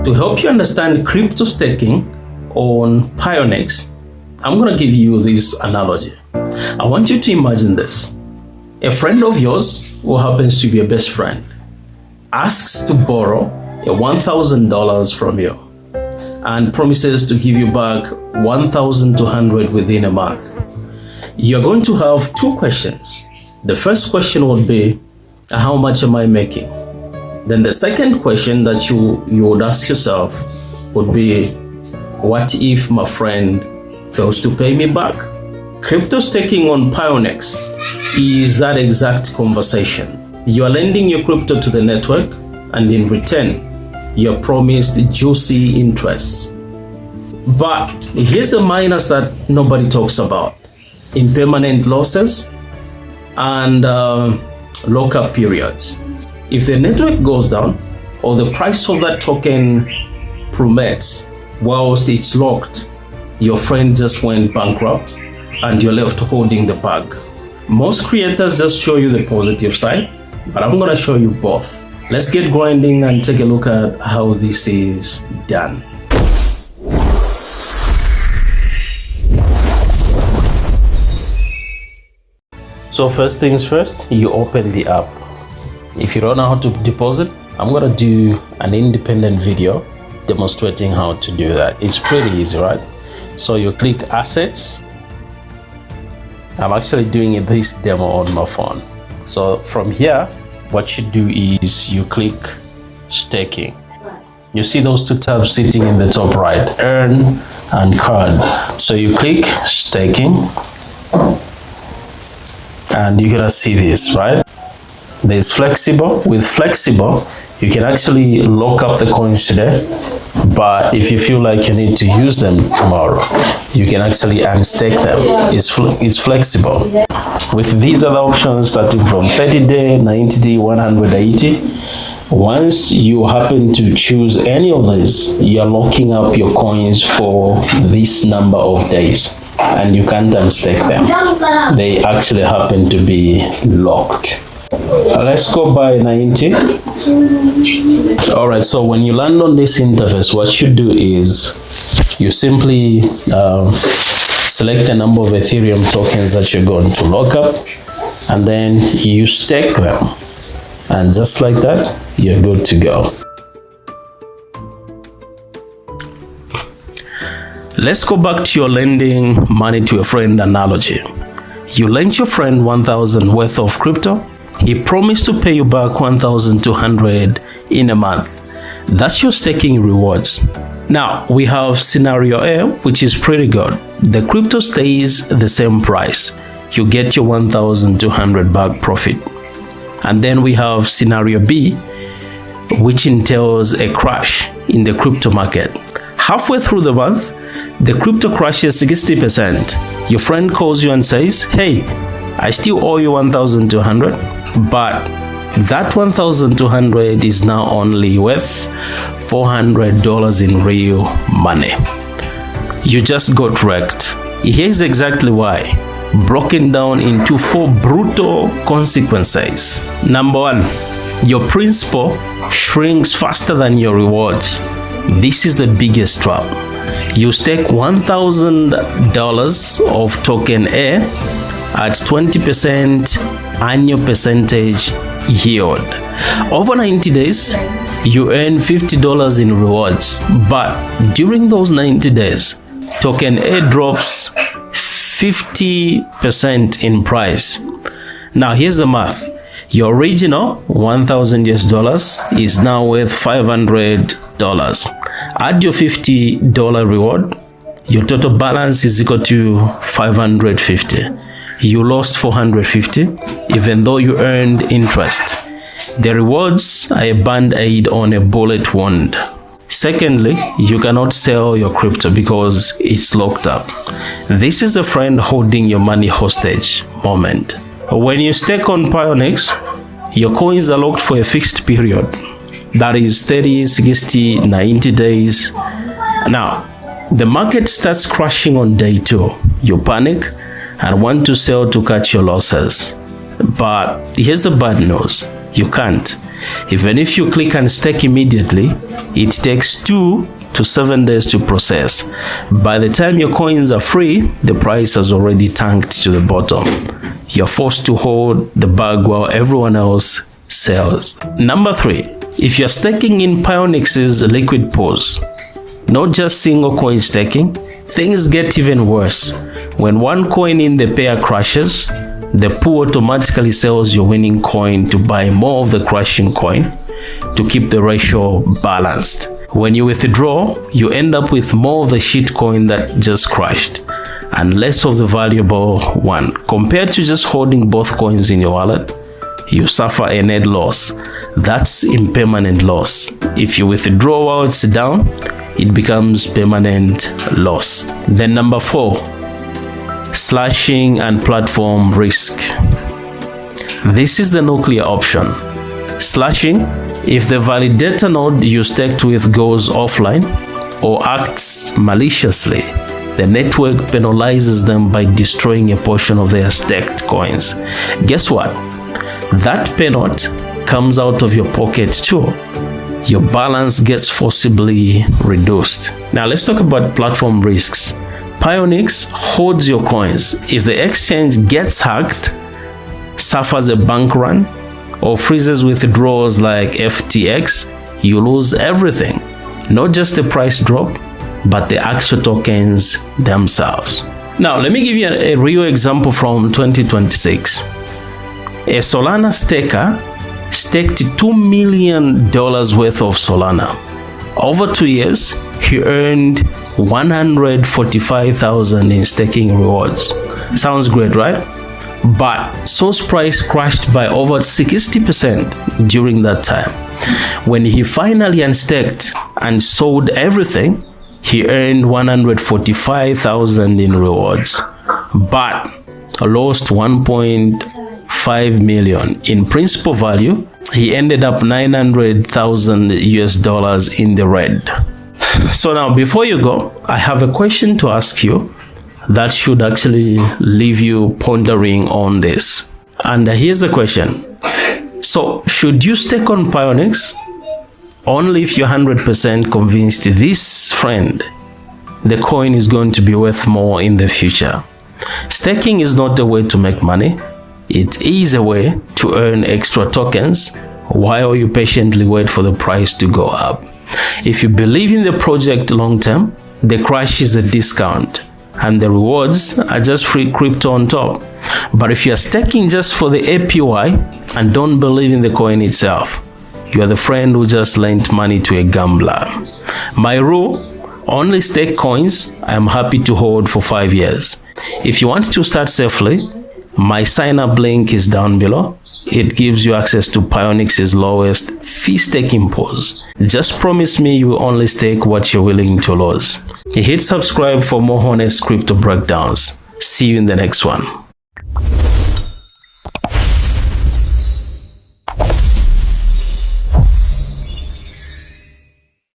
To help you understand crypto staking on Pionex, I'm going to give you this analogy. I want you to imagine this. A friend of yours, who happens to be a best friend, asks to borrow $1,000 from you and promises to give you back $1,200 within a month. You're going to have two questions. The first question would be, how much am I making? Then the second question that you would ask yourself would be, what if my friend fails to pay me back? Crypto staking on Pionex is that exact conversation. You are lending your crypto to the network, and in return, you're promised juicy interests. But here's the minus that nobody talks about: impermanent losses and lockup periods. If the network goes down or the price of that token plummets whilst it's locked, your friend just went bankrupt and you're left holding the bag. Most creators just show you the positive side, but I'm gonna show you both. Let's get grinding and take a look at how this is done. So first things first, you open the app. If you don't know how to deposit, I'm gonna do an independent video demonstrating how to do that. It's pretty easy, right? So you click assets. I'm actually doing this demo on my phone. So from here, what you do is you click staking. You see those two tabs sitting in the top right, earn and card. So you click staking and you're gonna see this, right? There's flexible. With flexible, you can actually lock up the coins today, but if you feel like you need to use them tomorrow, you can actually unstake them. It's flexible. With these other options starting from 30-day, 90-day, 180, once you happen to choose any of these, you're locking up your coins for this number of days and you can't unstake them. They actually happen to be locked. Let's go by 90. Alright, so when you land on this interface, what you do is you simply select the number of Ethereum tokens that you're going to lock up, and then you stake them, and just like that, you're good to go. Let's go back to your lending money to a friend analogy. You lent your friend 1,000 worth of crypto. He promised to pay you back 1,200 in a month. That's your staking rewards. Now we have scenario A, which is pretty good. The crypto stays the same price. You get your 1,200 back profit. And then we have scenario B, which entails a crash in the crypto market. Halfway through the month, the crypto crashes 60%. Your friend calls you and says, hey, I still owe you 1,200, but that 1,200 is now only worth $400 in real money. You just got wrecked. Here's exactly why, broken down into 4 brutal consequences. Number 1, your principal shrinks faster than your rewards. This is the biggest trap. You stake $1,000 of token A at 20% annual percentage yield. Over 90 days, you earn $50 in rewards, but during those 90 days, token A drops 50% in price. Now here's the math. Your original $1,000 is now worth $500. Add your $50 reward, your total balance is equal to $550. You lost $450 even though you earned interest. The rewards are a band-aid on a bullet wound. Secondly, you cannot sell your crypto because it's locked up. This is the friend holding your money hostage moment. When you stake on Pionex, your coins are locked for a fixed period. That is 30, 60, 90 days. Now, the market starts crashing on day 2. You panic and want to sell to cut your losses. But here's the bad news. You can't. Even if you click and stake immediately, it takes 2 to 7 days to process. By the time your coins are free, the price has already tanked to the bottom. You're forced to hold the bag while everyone else sells. Number 3, if you're staking in Pionex's liquid pools, not just single coin staking, things get even worse. When one coin in the pair crashes, the pool automatically sells your winning coin to buy more of the crashing coin to keep the ratio balanced. When you withdraw, you end up with more of the shit coin that just crashed and less of the valuable one. Compared to just holding both coins in your wallet, you suffer a net loss. That's impermanent loss. If you withdraw while it's down, it becomes permanent loss. Then number 4, slashing and platform risk. This is the nuclear option. Slashing, if the validator node you staked with goes offline or acts maliciously, the network penalizes them by destroying a portion of their staked coins. Guess what? That penalty comes out of your pocket too. Your balance gets forcibly reduced. Now let's talk about platform risks. Pionex holds your coins. If the exchange gets hacked, suffers a bank run, or freezes withdrawals like FTX, you lose everything. Not just the price drop, but the actual tokens themselves. Now, let me give you a real example from 2026. A Solana staker staked $2 million worth of Solana. Over 2 years, he earned $145,000 in staking rewards. Sounds great, right? But Sol's price crashed by over 60% during that time. When he finally unstaked and sold everything, he earned $145,000 in rewards, but lost $1.5 million in principal value. He ended up $900,000 in the red. So now, before you go, I have a question to ask you that should actually leave you pondering on this. And here's the question. So, should you stake on Pionex only if you're 100% convinced this friend, the coin is going to be worth more in the future? Staking is not a way to make money. It is a way to earn extra tokens while you patiently wait for the price to go up. If you believe in the project long term, the crash is a discount and the rewards are just free crypto on top. But if you're staking just for the APY and don't believe in the coin itself, you are the friend who just lent money to a gambler. My rule: only stake coins I am happy to hold for 5 years. If you want to start safely, my sign-up link is down below. It gives you access to Pionex's lowest fee staking pools. Just promise me you will only stake what you're willing to lose. Hit subscribe for more honest crypto breakdowns. See you in the next one.